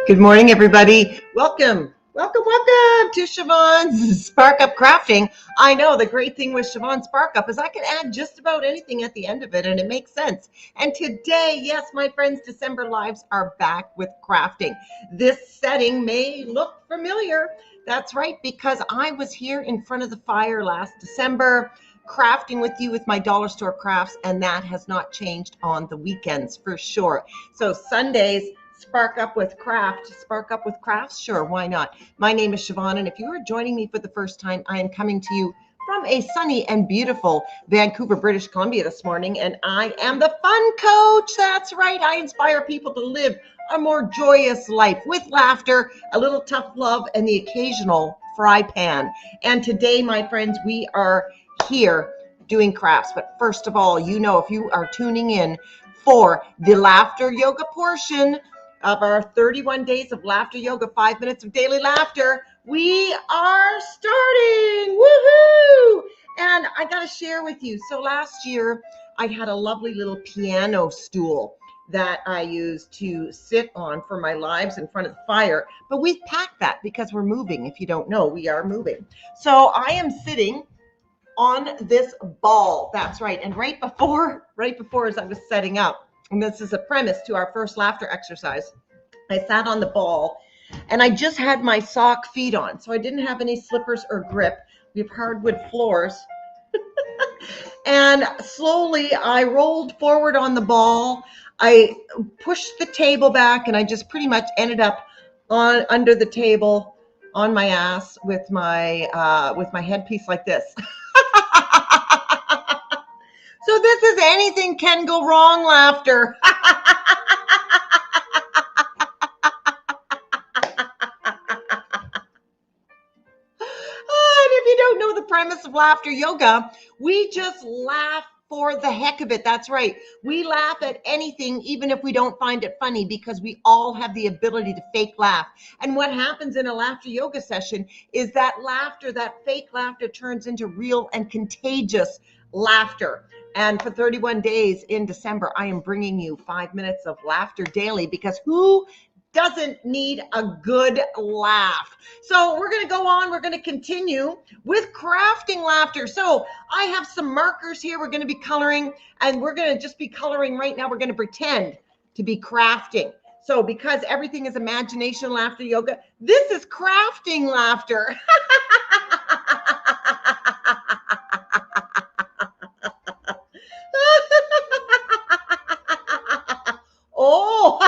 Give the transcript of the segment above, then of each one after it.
Good morning, everybody. Welcome to Siobhan's SparkUp Crafting. I know the great thing with Siobhan SparkUp is I can add just about anything at the end of it, and it makes sense. And today, yes, my friends, December lives are back with crafting. This setting may look familiar. That's right, because I was here in front of the fire last December crafting with you with my dollar store crafts, and that has not changed on the weekends for sure. So Sundays, Spark Up with crafts? Sure, why not? My name is Siobhan, and if you are joining me for the first time, I am coming to you from a sunny and beautiful Vancouver, British Columbia this morning, and I am the fun coach. That's right, I inspire people to live a more joyous life with laughter, a little tough love, and the occasional fry pan. And today, my friends, we are here doing crafts. But first of all, you know, if you are tuning in for the laughter yoga portion of our 31 days of laughter yoga, 5 minutes of daily laughter, we are starting. Woohoo! And I got to share with you. So last year, I had a lovely little piano stool that I used to sit on for my lives in front of the fire. But we've packed that because we're moving. If you don't know, we are moving. So I am sitting on this ball. That's right. And right before as I was setting up, and this is a premise to our first laughter exercise, I sat on the ball and I just had my sock feet on. So I didn't have any slippers or grip. We have hardwood floors. And slowly I rolled forward on the ball. I pushed the table back and I just pretty much ended up under the table on my ass with my headpiece like this. So this is anything can go wrong laughter. And if you don't know the premise of laughter yoga, we just laugh for the heck of it. That's right. We laugh at anything, even if we don't find it funny, because we all have the ability to fake laugh. And what happens in a laughter yoga session is that laughter, that fake laughter, turns into real and contagious laughter. And for 31 days in December, I am bringing you 5 minutes of laughter daily, because who doesn't need a good laugh? So we're going to go on. We're going to continue with crafting laughter. So I have some markers here. We're going to be coloring, and we're going to just be coloring right now. We're going to pretend to be crafting. So because everything is imagination laughter yoga, this is crafting laughter. Oh,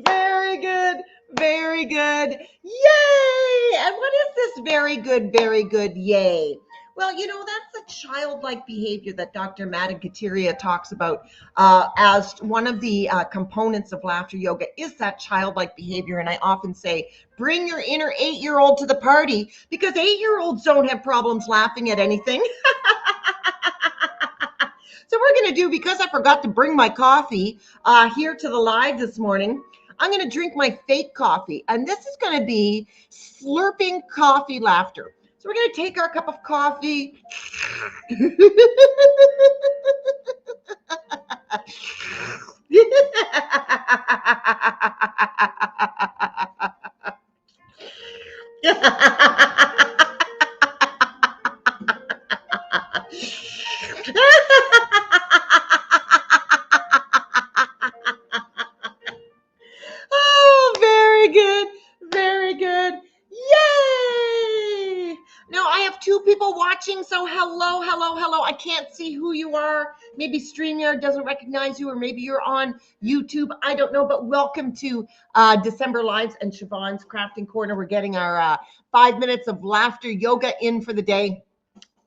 very good, very good. Yay! And what is this very good, yay? Well, you know, that's the childlike behavior that Dr. Madden Kateria talks about as one of the components of laughter yoga is that childlike behavior. And I often say, bring your inner 8-year-old to the party, because 8-year-olds don't have problems laughing at anything. So we're going to do, because I forgot to bring my coffee here to the live this morning, I'm going to drink my fake coffee. And this is going to be slurping coffee laughter. So we're going to take our cup of coffee. Oh, very good. Very good. Yay! Now I have 2 people watching, so hello. I can't see who you are. Maybe StreamYard doesn't recognize you, or maybe you're on YouTube. I don't know, but welcome to December Lives and Siobhan's Crafting Corner. We're getting our 5 minutes of laughter yoga in for the day.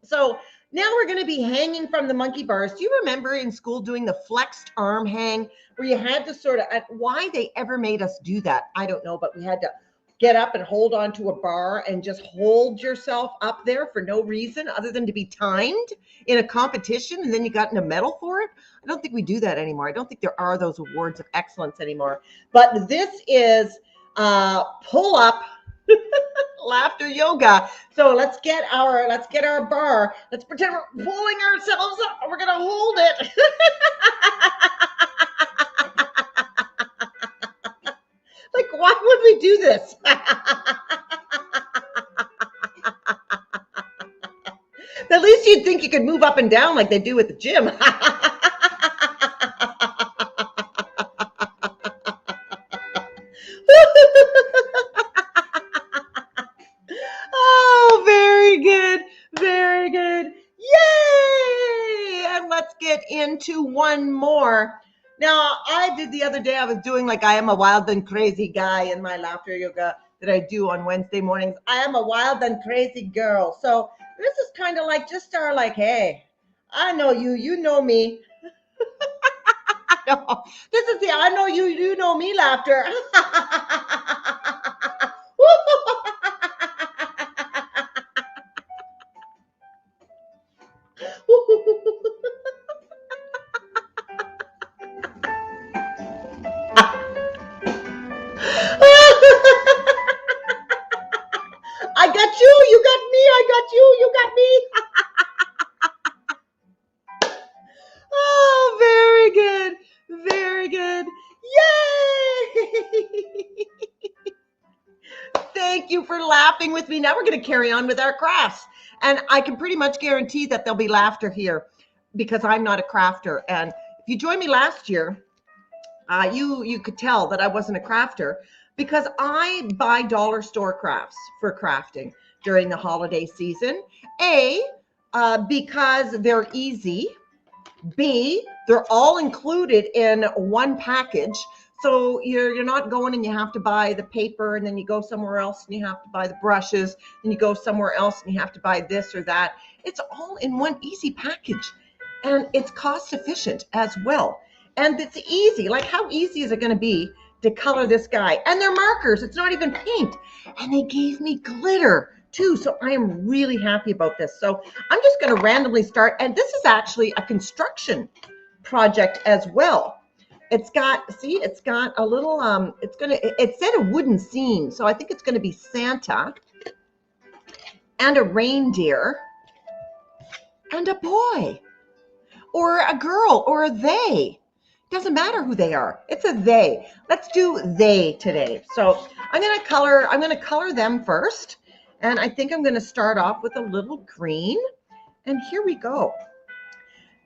So now we're going to be hanging from the monkey bars. Do you remember in school doing the flexed arm hang, where you had to sort of, why they ever made us do that, I don't know, but we had to get up and hold onto a bar and just hold yourself up there for no reason other than to be timed in a competition, and then you got in a medal for it. I don't think we do that anymore. I don't think there are those awards of excellence anymore. But this is pull up Laughter yoga. So let's get our bar. Let's pretend we're pulling ourselves up. We're gonna hold it. Like, why would we do this? At least you'd think you could move up and down like they do at the gym. Oh, very good. Very good. Yay! And let's get into one more. Now, I did the other day, I was doing like I am a wild and crazy guy in my laughter yoga that I do on Wednesday mornings. I am a wild and crazy girl. So this is kind of like just our like, hey, I know you, you know me. No, this is the I know you, you know me laughter. I got you got me, I got you got me. Oh, very good. Very good. Yay! Thank you for laughing with me. Now we're going to carry on with our crafts. And I can pretty much guarantee that there'll be laughter here because I'm not a crafter. And if you joined me last year, you could tell that I wasn't a crafter because I buy dollar store crafts for crafting during the holiday season. Because they're easy. B, they're all included in one package. So you're not going and you have to buy the paper and then you go somewhere else and you have to buy the brushes and you go somewhere else and you have to buy this or that. It's all in one easy package and it's cost efficient as well. And it's easy. Like, how easy is it going to be to color this guy? And they're markers. It's not even paint. And they gave me glitter too. So I am really happy about this. So I'm just going to randomly start. And this is actually a construction project as well. It's got a little, it said a wooden scene. So I think it's going to be Santa and a reindeer and a boy or a girl or a they. Doesn't matter who they are. It's a they. Let's do they today. So I'm going to color them first. And I think I'm going to start off with a little green. And here we go.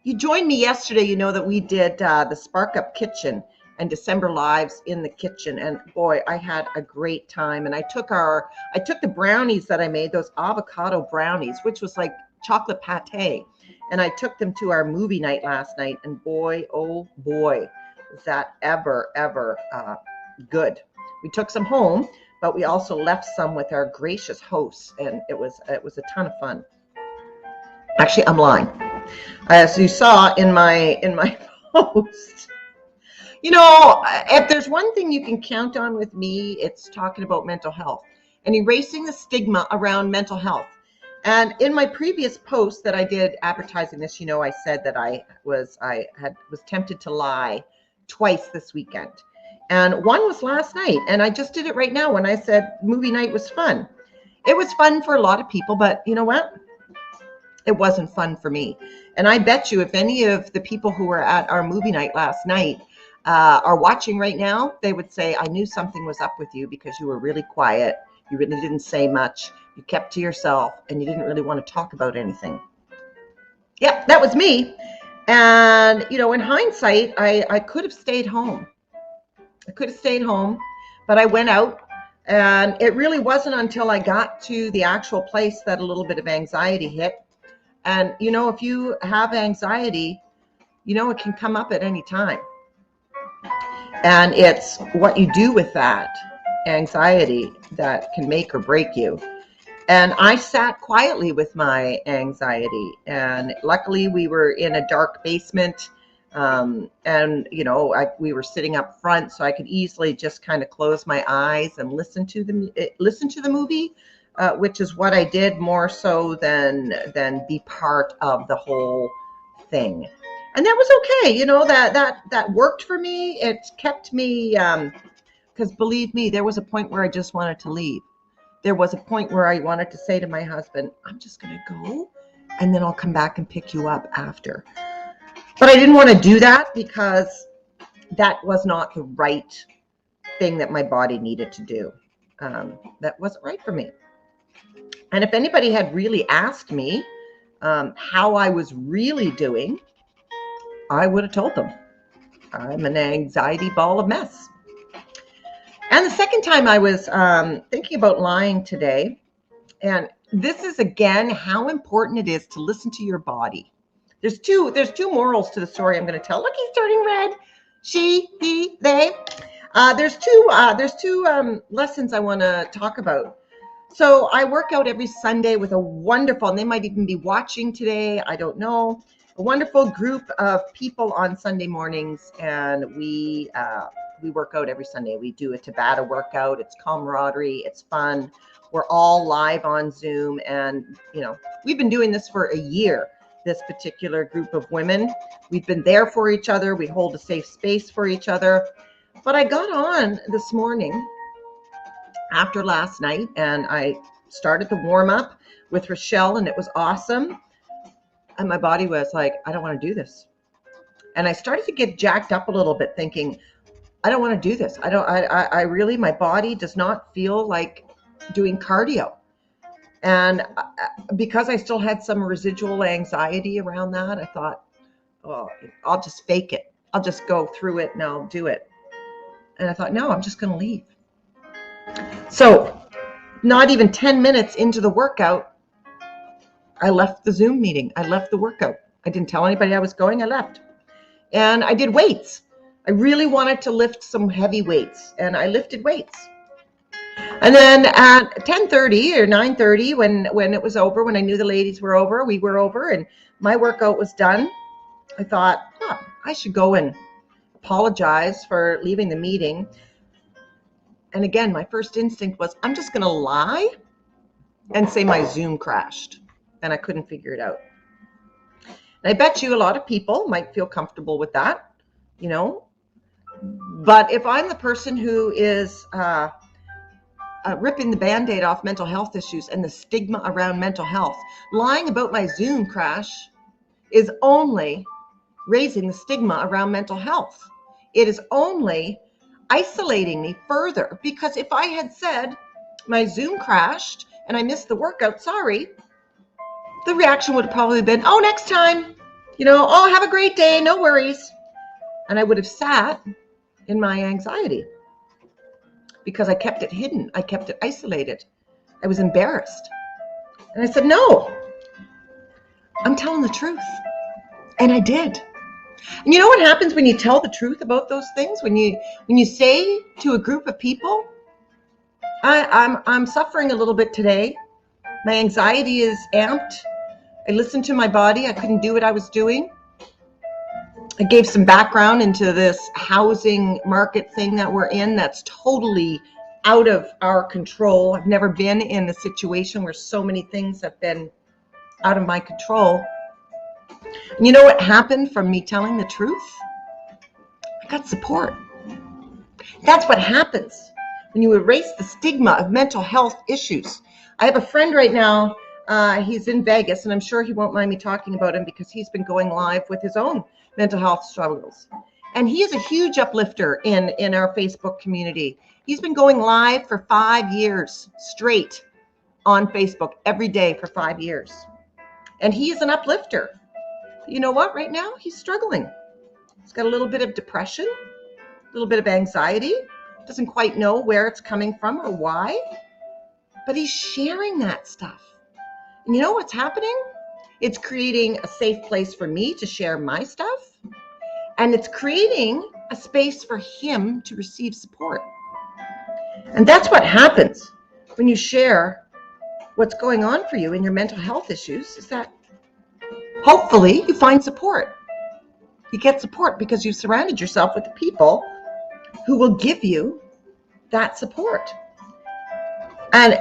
You joined me yesterday. You know that we did the SparkUp kitchen and December lives in the kitchen. And boy, I had a great time. And I took the brownies that I made, those avocado brownies, which was like chocolate pate. And I took them to our movie night last night. And boy, oh boy, was that ever good. We took some home, but we also left some with our gracious hosts. And it was a ton of fun. Actually, I'm lying. As you saw in my post, you know, if there's one thing you can count on with me, it's talking about mental health and erasing the stigma around mental health. And in my previous post that I did advertising this, you know, I said that I was tempted to lie twice this weekend. And one was last night, and I just did it right now when I said movie night was fun. It was fun for a lot of people, but you know what? It wasn't fun for me. And I bet you if any of the people who were at our movie night last night are watching right now, they would say, I knew something was up with you because you were really quiet. You really didn't say much. You kept to yourself and you didn't really want to talk about anything. Yep, that was me. And, you know, in hindsight, I could have stayed home. But I went out. And it really wasn't until I got to the actual place that a little bit of anxiety hit. And, you know, if you have anxiety, you know, it can come up at any time. And it's what you do with that anxiety that can make or break you. And I sat quietly with my anxiety. And luckily we were in a dark basement. And, you know, we were sitting up front, so I could easily just kind of close my eyes and listen to the movie. Which is what I did more so than be part of the whole thing. And that was okay. You know, that worked for me. It kept me, because believe me, there was a point where I just wanted to leave. there was a point where I wanted to say to my husband, I'm just going to go and then I'll come back and pick you up after. But I didn't want to do that because that was not the right thing that my body needed to do. That wasn't right for me. And if anybody had really asked me how I was really doing, I would have told them. I'm an anxiety ball of mess. And the second time I was thinking about lying today, and this is again how important it is to listen to your body. There's two morals to the story I'm going to tell. Look, he's turning red. She, he, they. There's two lessons I want to talk about. So I work out every Sunday with a wonderful, and they might even be watching today, I don't know, a wonderful group of people on Sunday mornings, and we work out every Sunday. We do a Tabata workout. It's camaraderie. It's fun. We're all live on Zoom, and we've been doing this for a year. This particular group of women, we've been there for each other. We hold a safe space for each other. But I got on this morning after last night, and I started the warm up with Rochelle, and it was awesome. And my body was like, I don't want to do this. And I started to get jacked up a little bit, thinking, I don't want to do this. I really, my body does not feel like doing cardio. And because I still had some residual anxiety around that, I thought, oh, I'll just fake it. I'll just go through it and I'll do it. And I thought, no, I'm just going to leave. So not even 10 minutes into the workout, I left the Zoom meeting. I left the workout. I didn't tell anybody I was going. I left. And I did weights. I really wanted to lift some heavy weights, and I lifted weights. And then at 10:30 or 9:30, when it was over, when I knew the ladies were over, we were over, and my workout was done, I thought, I should go and apologize for leaving the meeting. And again, my first instinct was, I'm just going to lie and say my Zoom crashed, and I couldn't figure it out. And I bet you a lot of people might feel comfortable with that, But if I'm the person who is ripping the Band-Aid off mental health issues and the stigma around mental health, lying about my Zoom crash is only raising the stigma around mental health. It is only isolating me further, because if I had said my Zoom crashed and I missed the workout, sorry, the reaction would have probably been, oh, next time, oh, have a great day, no worries. And I would have sat in my anxiety because I kept it hidden. I kept it isolated. I was embarrassed. And I said, no, I'm telling the truth. And I did. And you know what happens when you tell the truth about those things? When you say to a group of people, I'm suffering a little bit today. My anxiety is amped. I listened to my body. I couldn't do what I was doing. I gave some background into this housing market thing that we're in that's totally out of our control. I've never been in a situation where so many things have been out of my control. And you know what happened from me telling the truth? I got support. That's what happens when you erase the stigma of mental health issues. I have a friend right now. He's in Vegas, and I'm sure he won't mind me talking about him because he's been going live with his own mental health struggles. And he is a huge uplifter in our Facebook community. He's been going live for 5 years straight on Facebook every day for 5 years. And he is an uplifter. You know what? Right now, he's struggling. He's got a little bit of depression, a little bit of anxiety, doesn't quite know where it's coming from or why, but he's sharing that stuff. And you know what's happening? It's creating a safe place for me to share my stuff, and it's creating a space for him to receive support. And that's what happens when you share what's going on for you in your mental health issues, is that hopefully you find support. You get support because you've surrounded yourself with the people who will give you that support. And,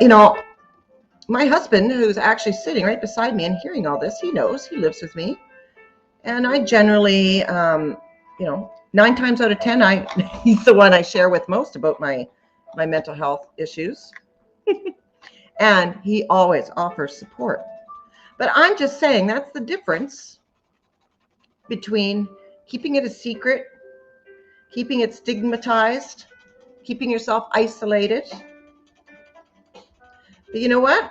my husband, who's actually sitting right beside me and hearing all this, he knows, he lives with me. And I generally, 9 times out of 10, he's the one I share with most about my mental health issues. And he always offers support. But I'm just saying that's the difference between keeping it a secret, keeping it stigmatized, keeping yourself isolated. But you know what?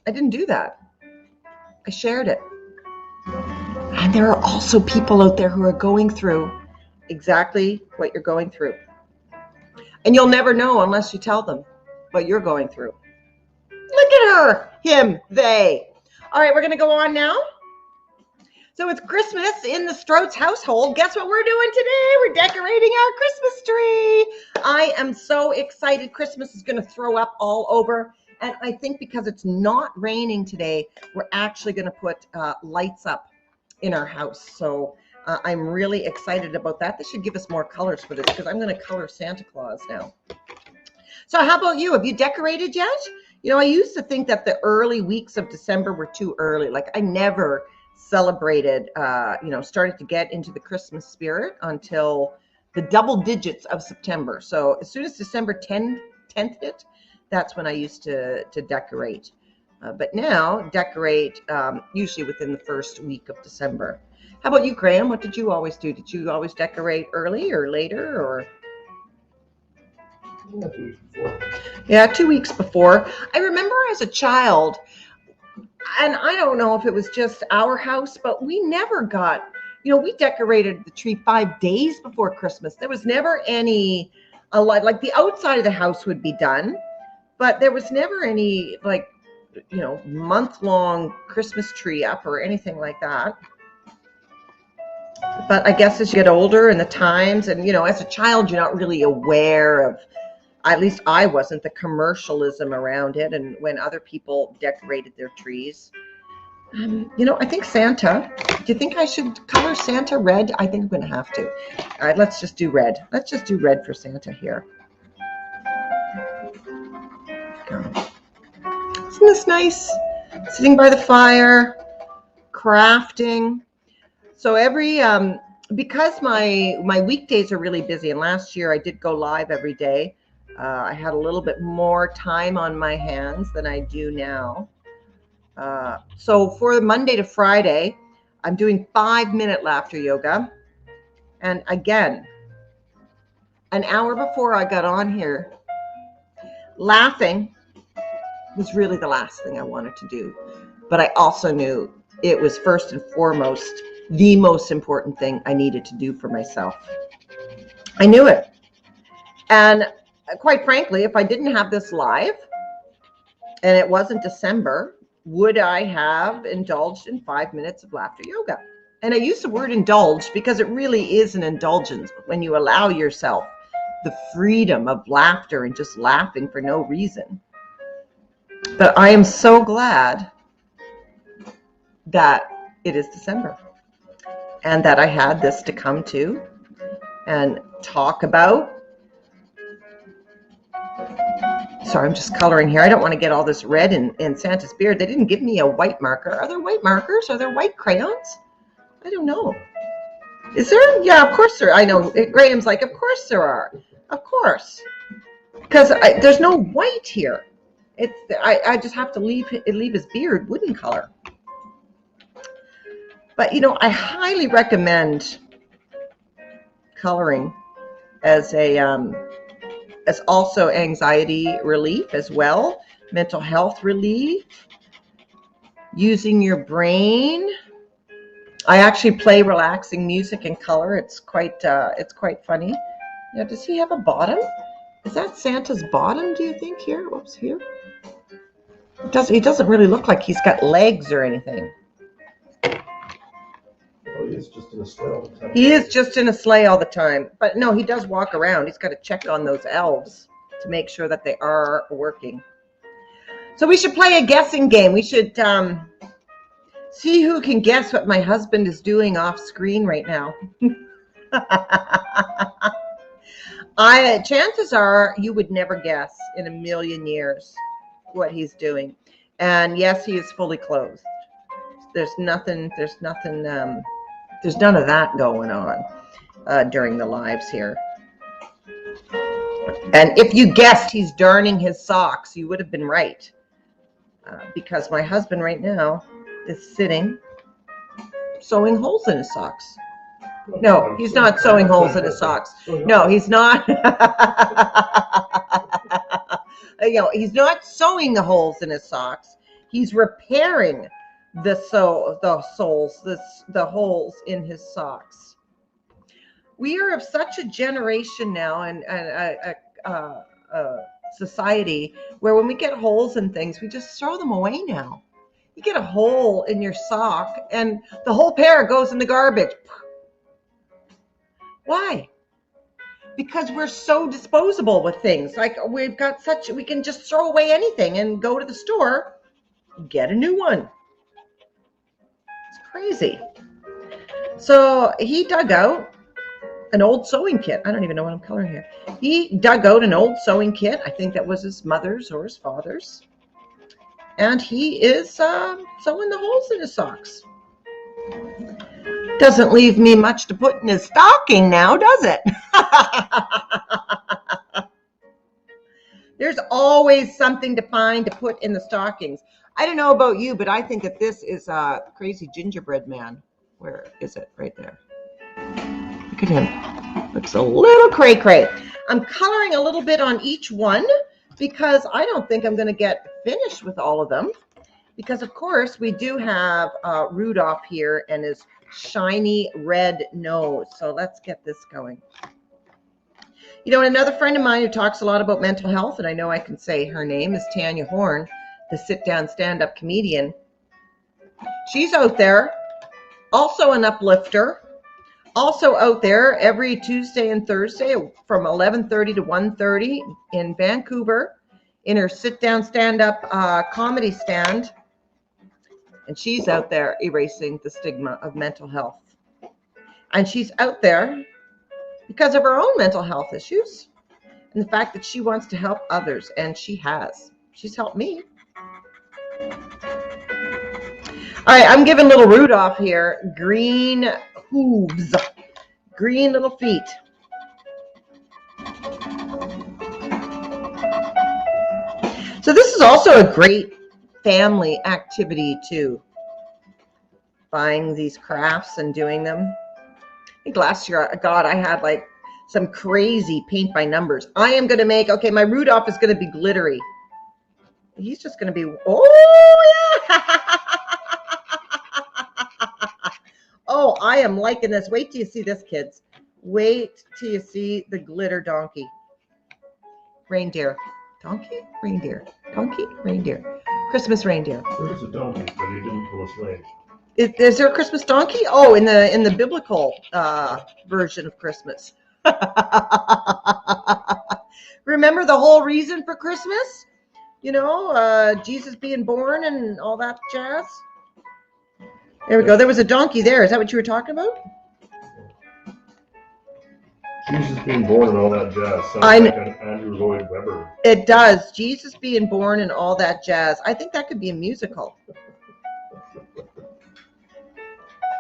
I didn't do that. I shared it. And there are also people out there who are going through exactly what you're going through. And you'll never know unless you tell them what you're going through. Look at her, him, they. All right, we're going to go on now. So it's Christmas in the Strauss household. Guess what we're doing today? We're decorating our Christmas tree. I am so excited. Christmas is going to throw up all over. And I think because it's not raining today, we're actually going to put lights up in our house. So I'm really excited about that. This should give us more colors for this because I'm going to color Santa Claus now. So how about you? Have you decorated yet? You know, I used to think that the early weeks of December were too early. Like I never celebrated, started to get into the Christmas spirit until the double digits of September. So as soon as December 10th hit, that's when I used to decorate. But now decorate usually within the first week of December. How about you, Graham? What did you always do? Did you always decorate early or later or? Yeah, 2 weeks before. Yeah, 2 weeks before. I remember as a child, and I don't know if it was just our house, but we never got, we decorated the tree 5 days before Christmas. There was never any, like the outside of the house would be done, but there was never any month-long Christmas tree up or anything like that. But I guess as you get older and the times and, as a child, you're not really aware of, at least I wasn't, the commercialism around it and when other people decorated their trees. I think Santa, do you think I should color Santa red? I think I'm going to have to. All right, let's just do red. Let's just do red for Santa here. Isn't this nice? Sitting by the fire, crafting. So because my weekdays are really busy, and last year I did go live every day, I had a little bit more time on my hands than I do now. So for Monday to Friday, I'm doing 5-minute laughter yoga. And again, an hour before I got on here, laughing was really the last thing I wanted to do. But I also knew it was first and foremost the most important thing I needed to do for myself. I knew it. And quite frankly, if I didn't have this live and it wasn't December, would I have indulged in 5 minutes of laughter yoga? And I use the word indulge because it really is an indulgence when you allow yourself the freedom of laughter and just laughing for no reason. But I am so glad that it is December and that I had this to come to and talk about. Sorry, I'm just coloring here. I don't want to get all this red in Santa's beard. They didn't give me a white marker. Are there white markers? Are there white crayons? I don't know. Is there? Yeah, of course there. I know. Graham's like, of course there are. Of course. Because there's no white here. I just have to leave his beard wooden color. But, I highly recommend coloring as also anxiety relief as well, mental health relief, using your brain. I actually play relaxing music and color. It's quite funny. Now, does he have a bottom? Is that Santa's bottom, do you think, here? Whoops, here. He doesn't really look like he's got legs or anything. Oh, he is just in a sleigh all the time. He is just in a sleigh all the time. But no, he does walk around. He's got to check on those elves to make sure that they are working. So we should play a guessing game. We should see who can guess what my husband is doing off screen right now. Chances are you would never guess in a million years what he's doing. And yes, he is fully clothed. There's none of that going on during the lives here. And if you guessed he's darning his socks, you would have been right. because my husband right now is sitting sewing holes in his socks. No, he's not sewing holes in his socks. No, he's not. He's not sewing the holes in his socks. He's repairing the holes in his socks. We are of such a generation now and society where when we get holes in things, we just throw them away now. You get a hole in your sock and the whole pair goes in the garbage. Why? Because we're so disposable with things. Like we can just throw away anything and go to the store, get a new one. It's crazy. So he dug out an old sewing kit. I don't even know what I'm coloring here. He dug out an old sewing kit. I think that was his mother's or his father's. And he is sewing the holes in his socks. Doesn't leave me much to put in his stocking now, does it? There's always something to find to put in the stockings. I don't know about you, but I think that this is a crazy gingerbread man. Where is it? Right there. Look at him. Looks a little cray-cray. I'm coloring a little bit on each one because I don't think I'm going to get finished with all of them. Because, of course, we do have Rudolph here and his shiny red nose. So let's get this going. You know, another friend of mine who talks a lot about mental health, and I know I can say her name, is Tanya Horn, the sit-down stand-up comedian. She's out there, also an uplifter, also out there every Tuesday and Thursday from 11:30 to 1:30 in Vancouver in her sit-down stand-up comedy stand. And she's out there erasing the stigma of mental health. And she's out there because of her own mental health issues and the fact that she wants to help others, and she has. She's helped me. All right, I'm giving little Rudolph here green hooves, green little feet. So this is also a great family activity too, buying these crafts and doing them. I think last year, God, I had like some crazy paint by numbers. I am going to make, okay, my Rudolph is going to be glittery. He's just going to be, oh yeah. Oh, I am liking this. Wait till you see this, kids. Wait till you see the glitter donkey. Reindeer. Donkey? Reindeer. Donkey? Reindeer. Christmas reindeer. There's a donkey, but he didn't pull a sleigh. Is there a Christmas donkey? Oh, in the biblical version of Christmas. Remember the whole reason for Christmas? You know, Jesus being born and all that jazz. There we go. There was a donkey there. Is that what you were talking about? Jesus being born and all that jazz. Sounds like an Andrew Lloyd Webber. It does. Jesus being born and all that jazz. I think that could be a musical.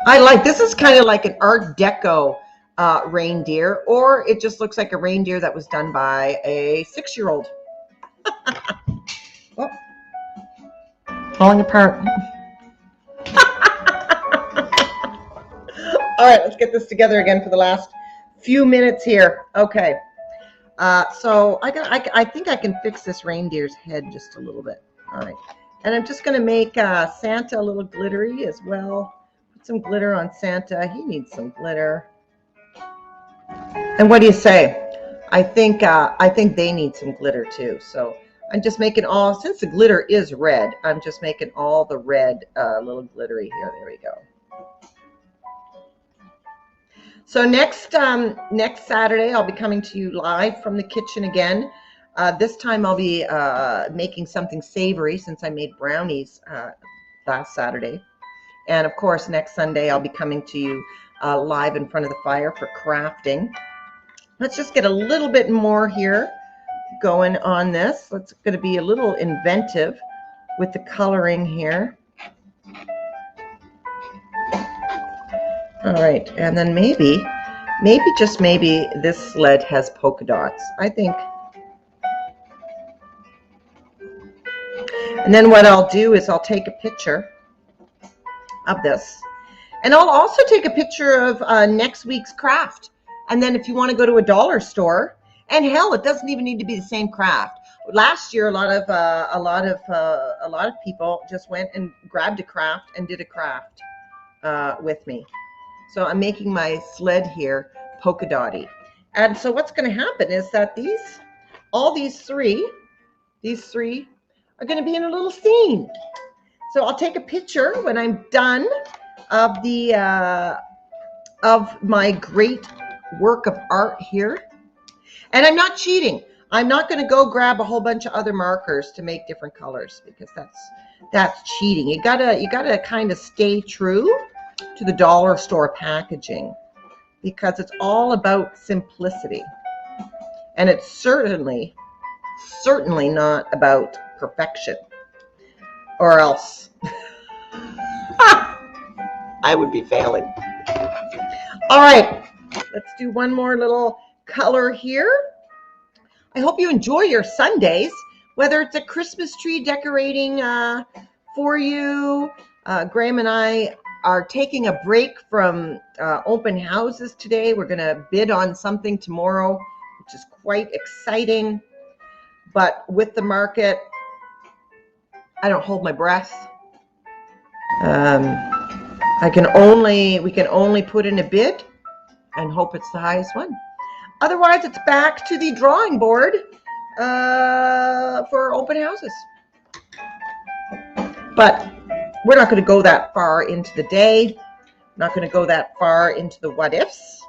I like, this is kind of like an Art Deco reindeer, or it just looks like a reindeer that was done by a 6-year-old. Oh, falling apart. All right, let's get this together again for the last few minutes here. Okay, so I think I can fix this reindeer's head just a little bit. All right, and I'm just going to make Santa a little glittery as well. Put some glitter on Santa. He needs some glitter. And what do you say? I think they need some glitter too. So I'm just making all, since the glitter is red, I'm just making all the red little glittery here. There we go. So next Saturday, I'll be coming to you live from the kitchen again. This time I'll be making something savory since I made brownies last Saturday. And of course, next Sunday, I'll be coming to you live in front of the fire for crafting. Let's just get a little bit more here going on this. It's going to be a little inventive with the coloring here. All right, and then maybe, just maybe this sled has polka dots. I think. And then what I'll do is I'll take a picture of this. And I'll also take a picture of next week's craft. And then if you want to go to a dollar store, and hell, it doesn't even need to be the same craft. Last year, a lot of people just went and grabbed a craft and did a craft with me. So I'm making my sled here polka dotty. And so what's going to happen is that these three are going to be in a little scene. So I'll take a picture when I'm done of my great work of art here. And I'm not cheating. I'm not going to go grab a whole bunch of other markers to make different colors, because that's cheating. You gotta kind of stay true to the dollar store packaging, because it's all about simplicity, and it's certainly not about perfection, or else I would be failing. All right, let's do one more little color here. I hope you enjoy your Sundays, whether it's a Christmas tree decorating for you. Graham and I are taking a break from open houses today. We're going to bid on something tomorrow, which is quite exciting. But with the market, I don't hold my breath. We can only put in a bid and hope it's the highest one. Otherwise, it's back to the drawing board for open houses. But we're not going to go that far into the day. Not going to go that far into the what ifs.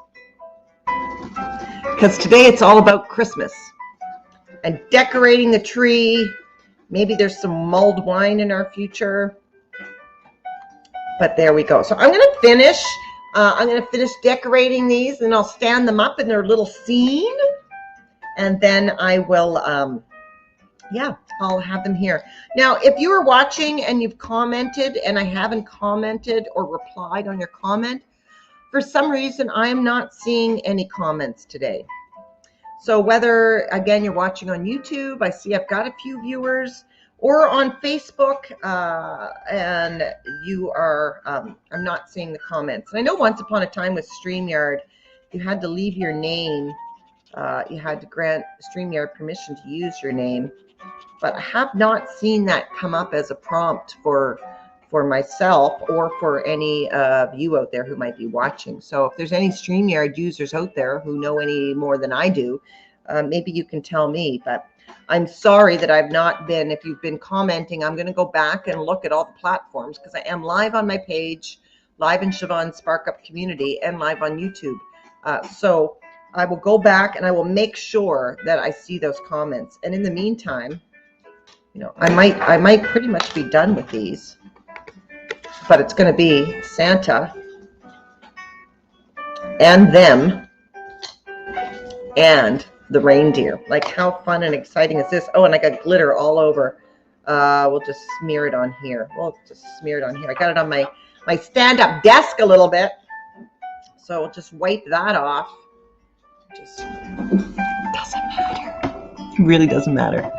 Because today it's all about Christmas and decorating the tree. Maybe there's some mulled wine in our future. But there we go. So I'm going to finish. Decorating these, and I'll stand them up in their little scene, and then I will, I'll have them here. Now, if you are watching and you've commented and I haven't commented or replied on your comment, for some reason I am not seeing any comments today. So whether, again, you're watching on YouTube, I see I've got a few viewers, or on Facebook, and you are, I'm not seeing the comments. And I know once upon a time with StreamYard, you had to leave your name. You had to grant StreamYard permission to use your name. But I have not seen that come up as a prompt for myself or for any of you out there who might be watching. So if there's any StreamYard users out there who know any more than I do, maybe you can tell me. But I'm sorry that I've not been. If you've been commenting, I'm going to go back and look at all the platforms, because I am live on my page, live in Siobhan's SparkUp community, and live on YouTube. So I will go back and I will make sure that I see those comments. And in the meantime, I might pretty much be done with these, but it's going to be Santa and them and the reindeer. Like, how fun and exciting is this? Oh, and I got glitter all over. We'll just smear it on here. I got it on my stand-up desk a little bit, so we'll just wipe that off. Just doesn't matter. It really doesn't matter.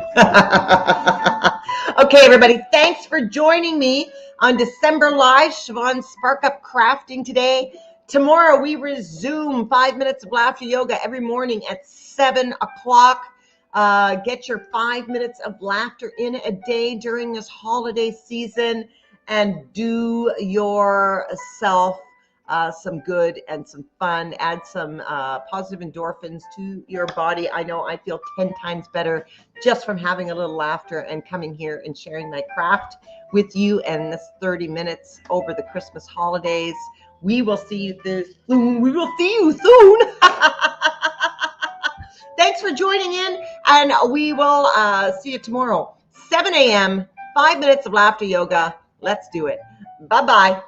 Okay, everybody, thanks for joining me on December Live, Siobhan SparkUp Crafting today. Tomorrow we resume 5 minutes of laughter yoga every morning at 7 o'clock. Get your 5 minutes of laughter in a day during this holiday season, and do yourself some good and some fun. Add some positive endorphins to your body. I know I feel 10 times better just from having a little laughter and coming here and sharing my craft with you, and this 30 minutes over the Christmas holidays. We will see you soon. Thanks for joining in, and we will see you tomorrow, 7 a.m., 5 minutes of laughter yoga. Let's do it. Bye-bye.